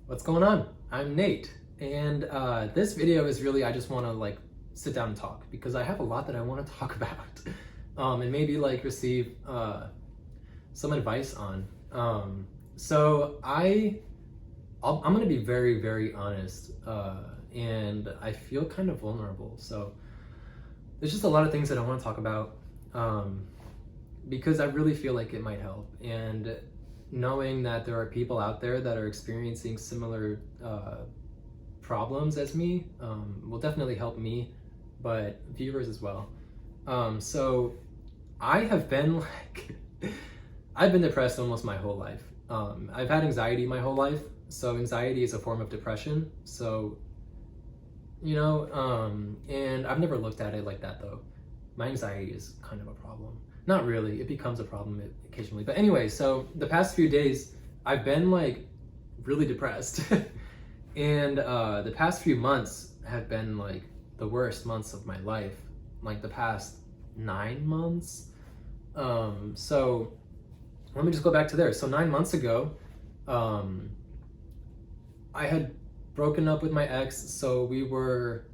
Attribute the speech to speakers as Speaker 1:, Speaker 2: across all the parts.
Speaker 1: What's going on? I'm Nate, and this video is really I just want to like sit down and talk because I have a lot that I want to talk about, and maybe like receive some advice on. So I'm gonna be very honest, and I feel kind of vulnerable. So there's just a lot of things that I want to talk about, because I really feel like it might help. And knowing that there are people out there that are experiencing similar problems as me will definitely help me, but viewers as well. So I have been like, I've been depressed almost my whole life. I've had anxiety my whole life. So anxiety is a form of depression. So, and I've never looked at it like that though. My anxiety is kind of a problem. Not really, it becomes a problem occasionally. But anyway, so the past few days, I've been like really depressed. And the past few months have been like the worst months of my life, like the past 9 months. So let me just go back to there. So 9 months ago, I had broken up with my ex. So we were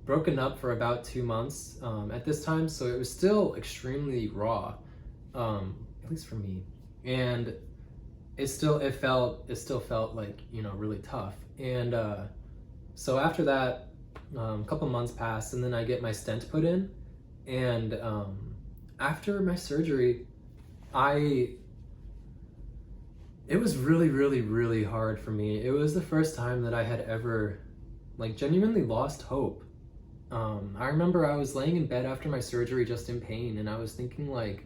Speaker 1: broken up for about 2 months at this time, so it was still extremely raw, at least for me, and it still felt like really tough. And so after that, a couple months passed, and then I get my stent put in, and after my surgery, it was really hard for me. It was the first time that I had ever like genuinely lost hope. I remember I was laying in bed after my surgery just in pain, and I was thinking like,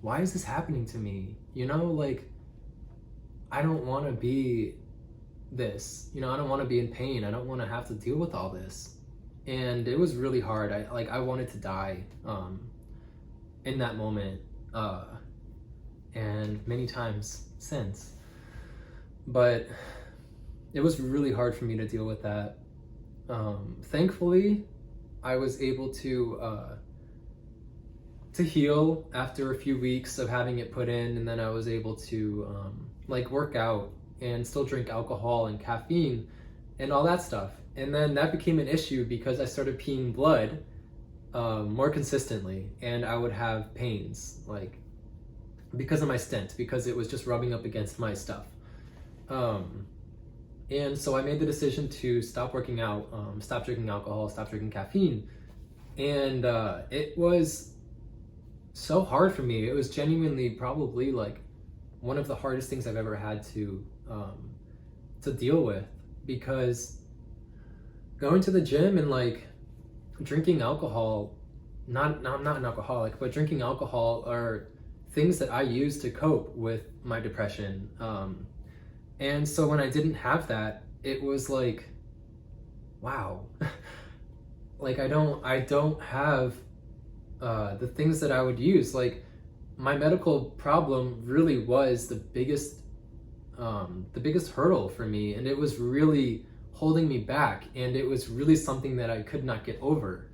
Speaker 1: why is this happening to me? Like, I don't want to be this, I don't want to be in pain. I don't want to have to deal with all this. And it was really hard. I wanted to die in that moment, and many times since. But it was really hard for me to deal with that. Thankfully, I was able to heal after a few weeks of having it put in, and then I was able to like work out and still drink alcohol and caffeine and all that stuff. And then that became an issue because I started peeing blood more consistently, and I would have pains like because of my stent, because it was just rubbing up against my stuff. And so I made the decision to stop working out, stop drinking alcohol, stop drinking caffeine. And it was so hard for me. It was genuinely probably like one of the hardest things I've ever had to deal with, because going to the gym and like drinking alcohol, I'm not an alcoholic, but drinking alcohol are things that I use to cope with my depression. And so when I didn't have that, it was like, wow, like I don't have the things that I would use. Like my medical problem really was the biggest hurdle for me, and it was really holding me back, and it was really something that I could not get over.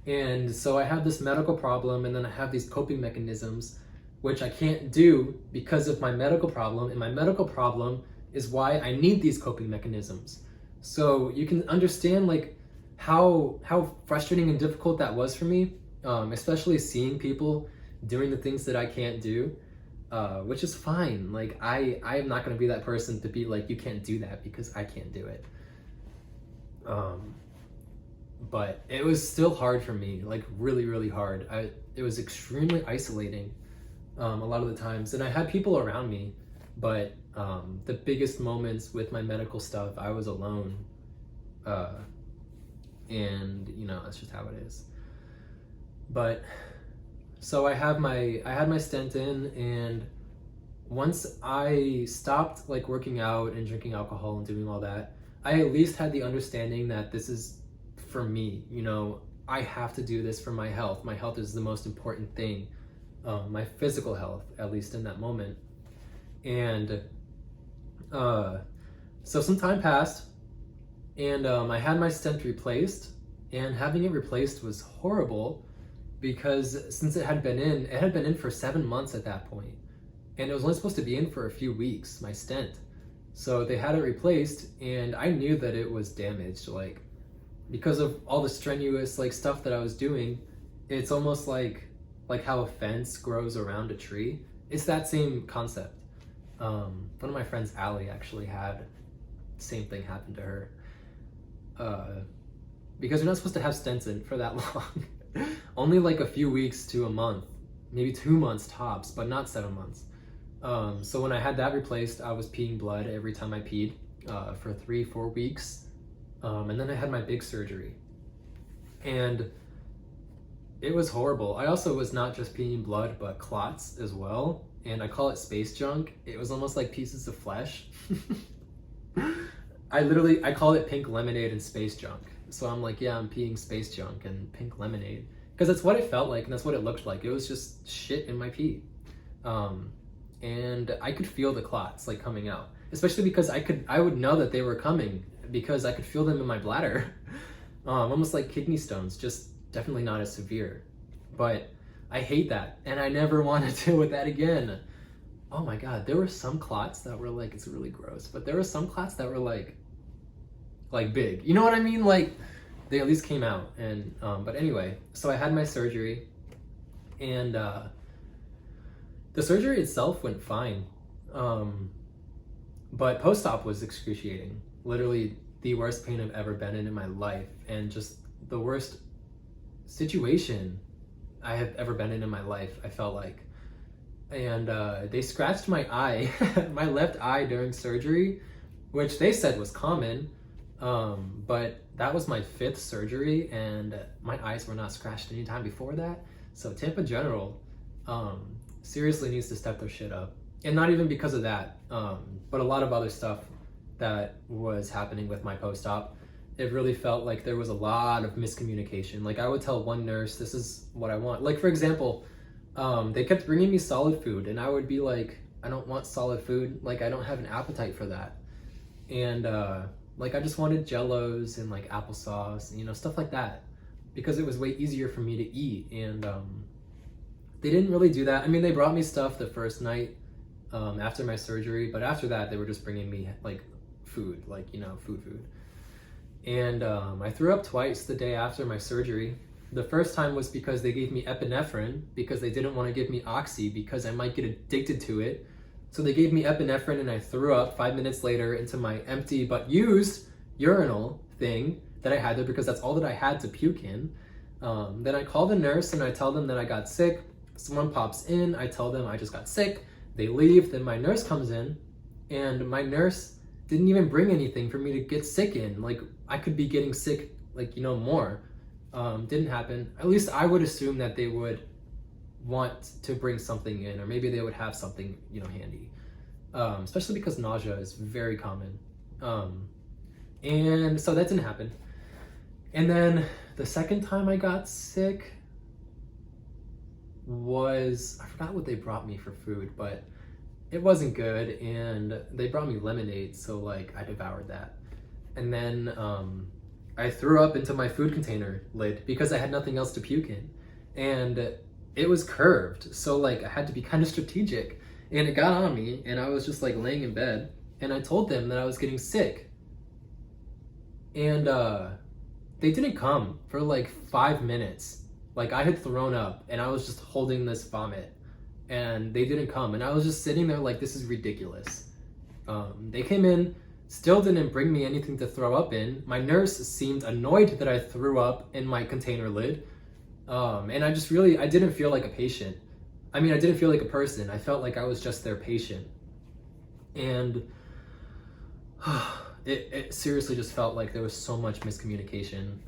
Speaker 1: And so I have this medical problem, and then I have these coping mechanisms, which I can't do because of my medical problem, and my medical problem is why I need these coping mechanisms. So you can understand like how frustrating and difficult that was for me, especially seeing people doing the things that I can't do, which is fine. Like I am not going to be that person to be like, you can't do that, because I can't do it. But it was still hard for me, like really hard. It was extremely isolating a lot of the times, and I had people around me, but the biggest moments with my medical stuff, I was alone, and that's just how it is. But so I had my stent in, and once I stopped like working out and drinking alcohol and doing all that, I at least had the understanding that this is for me. I have to do this for my health. My health is the most important thing, my physical health, at least in that moment. And so some time passed, and I had my stent replaced, and having it replaced was horrible, because since it had been in for 7 months at that point, and it was only supposed to be in for a few weeks, my stent. So they had it replaced, and I knew that it was damaged, like because of all the strenuous like stuff that I was doing. It's almost like how a fence grows around a tree. It's that same concept. One of my friends, Allie, actually had the same thing happen to her. Because you're not supposed to have stents in for that long. Only like a few weeks to a month, maybe 2 months tops, but not 7 months. So when I had that replaced, I was peeing blood every time I peed for 3-4 weeks. And then I had my big surgery. And it was horrible. I also was not just peeing blood, but clots as well. And I call it space junk. It was almost like pieces of flesh. I call it pink lemonade and space junk. So I'm like, yeah, I'm peeing space junk and pink lemonade. Because that's what it felt like and that's what it looked like. It was just shit in my pee. And I could feel the clots like coming out. Especially because I would know that they were coming because I could feel them in my bladder. Almost like kidney stones, just definitely not as severe. But I hate that, and I never want to deal with that again. Oh my god, there were some clots that were like, it's really gross, but there were some clots that were like big. You know what I mean? Like, they at least came out. And but anyway, so I had my surgery, and the surgery itself went fine. But post-op was excruciating. Literally the worst pain I've ever been in my life, and just the worst situation I have ever been in my life, I felt like. And they scratched my eye, my left eye during surgery, which they said was common, but that was my 5th surgery, and my eyes were not scratched any time before that. So Tampa General seriously needs to step their shit up. And not even because of that, but a lot of other stuff that was happening with my post-op. It really felt like there was a lot of miscommunication. Like, I would tell one nurse, this is what I want. Like, for example, they kept bringing me solid food, and I would be like, I don't want solid food. Like, I don't have an appetite for that. And like, I just wanted Jellos and like applesauce, you know, stuff like that, because it was way easier for me to eat. And they didn't really do that. I mean, they brought me stuff the first night after my surgery, but after that, they were just bringing me like food, like, you know, food. And I threw up twice the day after my surgery. The first time was because they gave me epinephrine because they didn't want to give me oxy because I might get addicted to it. So they gave me epinephrine, and I threw up 5 minutes later into my empty but used urinal thing that I had there because that's all that I had to puke in. Then I call the nurse and I tell them that I got sick. Someone pops in, I tell them I just got sick. They leave, then my nurse comes in, and my nurse didn't even bring anything for me to get sick in. Like, I could be getting sick, like, you know, more. Didn't happen. At least I would assume that they would want to bring something in, or maybe they would have something, you know, handy. Especially because nausea is very common. And so that didn't happen. And then the second time I got sick was, I forgot what they brought me for food, but it wasn't good, and they brought me lemonade, so like I devoured that. And then I threw up into my food container lid because I had nothing else to puke in. And it was curved, so like I had to be kind of strategic. And it got on me, and I was just like laying in bed, and I told them that I was getting sick. And they didn't come for like 5 minutes. Like, I had thrown up, and I was just holding this vomit, and they didn't come. And I was just sitting there like, this is ridiculous. They came in, still didn't bring me anything to throw up in. My nurse seemed annoyed that I threw up in my container lid. And I didn't feel like a patient. I mean, I didn't feel like a person. I felt like I was just their patient. And it seriously just felt like there was so much miscommunication.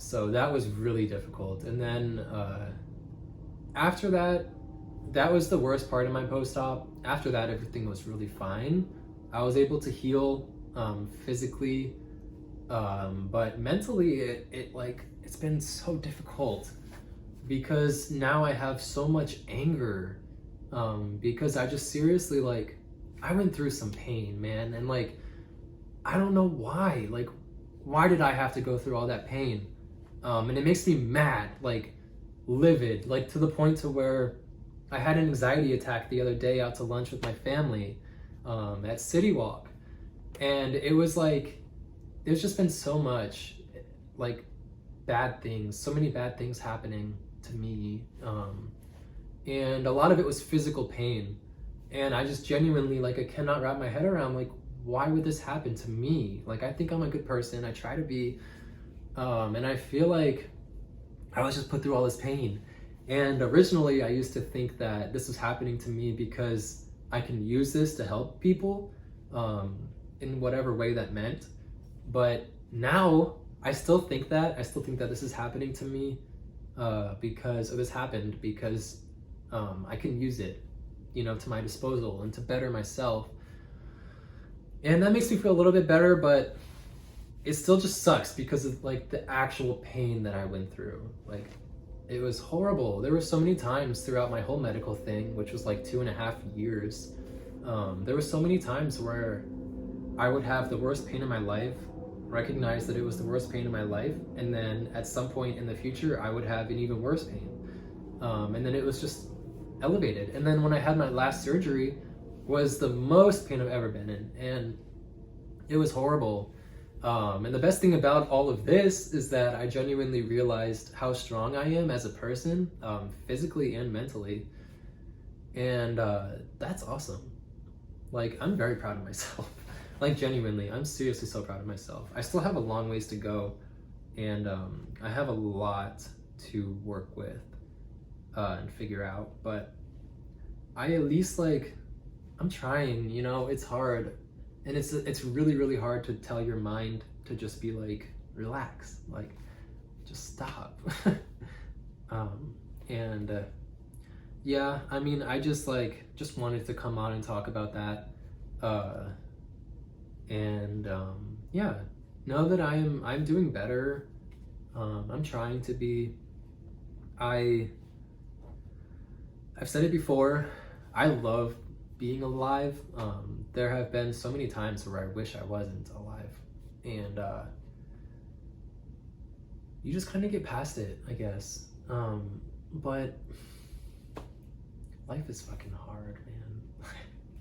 Speaker 1: So that was really difficult. And then after that, that was the worst part of my post-op. After that, everything was really fine. I was able to heal physically, but mentally it's been so difficult because now I have so much anger because I just seriously, like, I went through some pain, man, and like, I don't know why. Like, why did I have to go through all that pain? And it makes me mad, like livid, like to the point to where I had an anxiety attack the other day out to lunch with my family. at City Walk. And it was like, there's just been so much like bad things, so many bad things happening to me. And a lot of it was physical pain. And I just genuinely, like, I cannot wrap my head around, like, why would this happen to me? Like, I think I'm a good person. I try to be. And I feel like I was just put through all this pain. And originally, I used to think that this was happening to me because I can use this to help people in whatever way that meant. But now, I still think that. I still think that this is happening to me because, or this happened because I can use it, you know, to my disposal and to better myself. And that makes me feel a little bit better, but it still just sucks because of like the actual pain that I went through. Like, it was horrible. There were so many times throughout my whole medical thing, which was like 2.5 years. There were so many times where I would have the worst pain in my life, recognize that it was the worst pain in my life, and then at some point in the future, I would have an even worse pain. And then it was just elevated. And then when I had my last surgery, was the most pain I've ever been in, and it was horrible. And the best thing about all of this is that I genuinely realized how strong I am as a person, physically and mentally. And that's awesome. Like, I'm very proud of myself. Like, genuinely, I'm seriously so proud of myself. I still have a long ways to go, and I have a lot to work with and figure out, but I at least, like, I'm trying, you know. It's hard. And it's really, really hard to tell your mind to just be like, relax, like, just stop. Yeah, I mean, I just wanted to come on and talk about that. Yeah, know that I'm doing better. I'm trying to be. I've said it before, I love being alive. There have been so many times where I wish I wasn't alive, and you just kind of get past it, I guess. But life is fucking hard,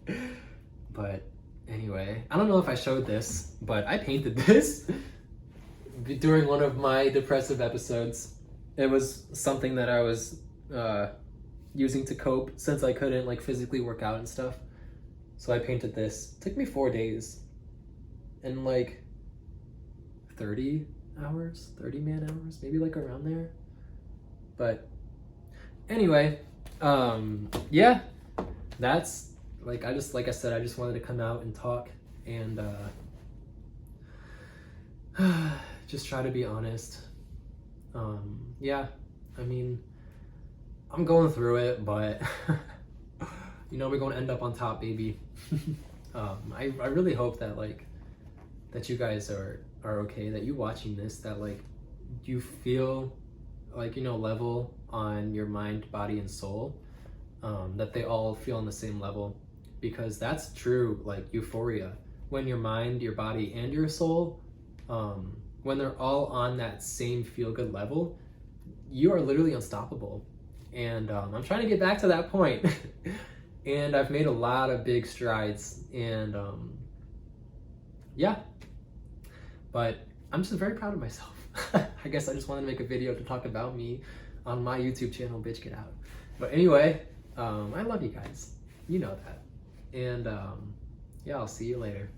Speaker 1: man. But anyway, I don't know if I showed this, but I painted this during one of my depressive episodes. It was something that I was using to cope since I couldn't like physically work out and stuff. So I painted this. It took me 4 days and like 30 man hours, maybe like around there. But anyway, yeah, that's like, like I said, I just wanted to come out and talk and just try to be honest. Yeah, I mean, I'm going through it, but you know, we're going to end up on top, baby. I really hope that like that you guys are okay, that you watching this, that like you feel like, you know, level on your mind, body, and soul, that they all feel on the same level, because that's true like euphoria. When your mind, your body, and your soul, when they're all on that same feel-good level, you are literally unstoppable. And I'm trying to get back to that point. And I've made a lot of big strides, and yeah, but I'm just very proud of myself. I guess I just wanted to make a video to talk about me on my YouTube channel, bitch, get out. But anyway, I love you guys, you know that. And yeah, I'll see you later.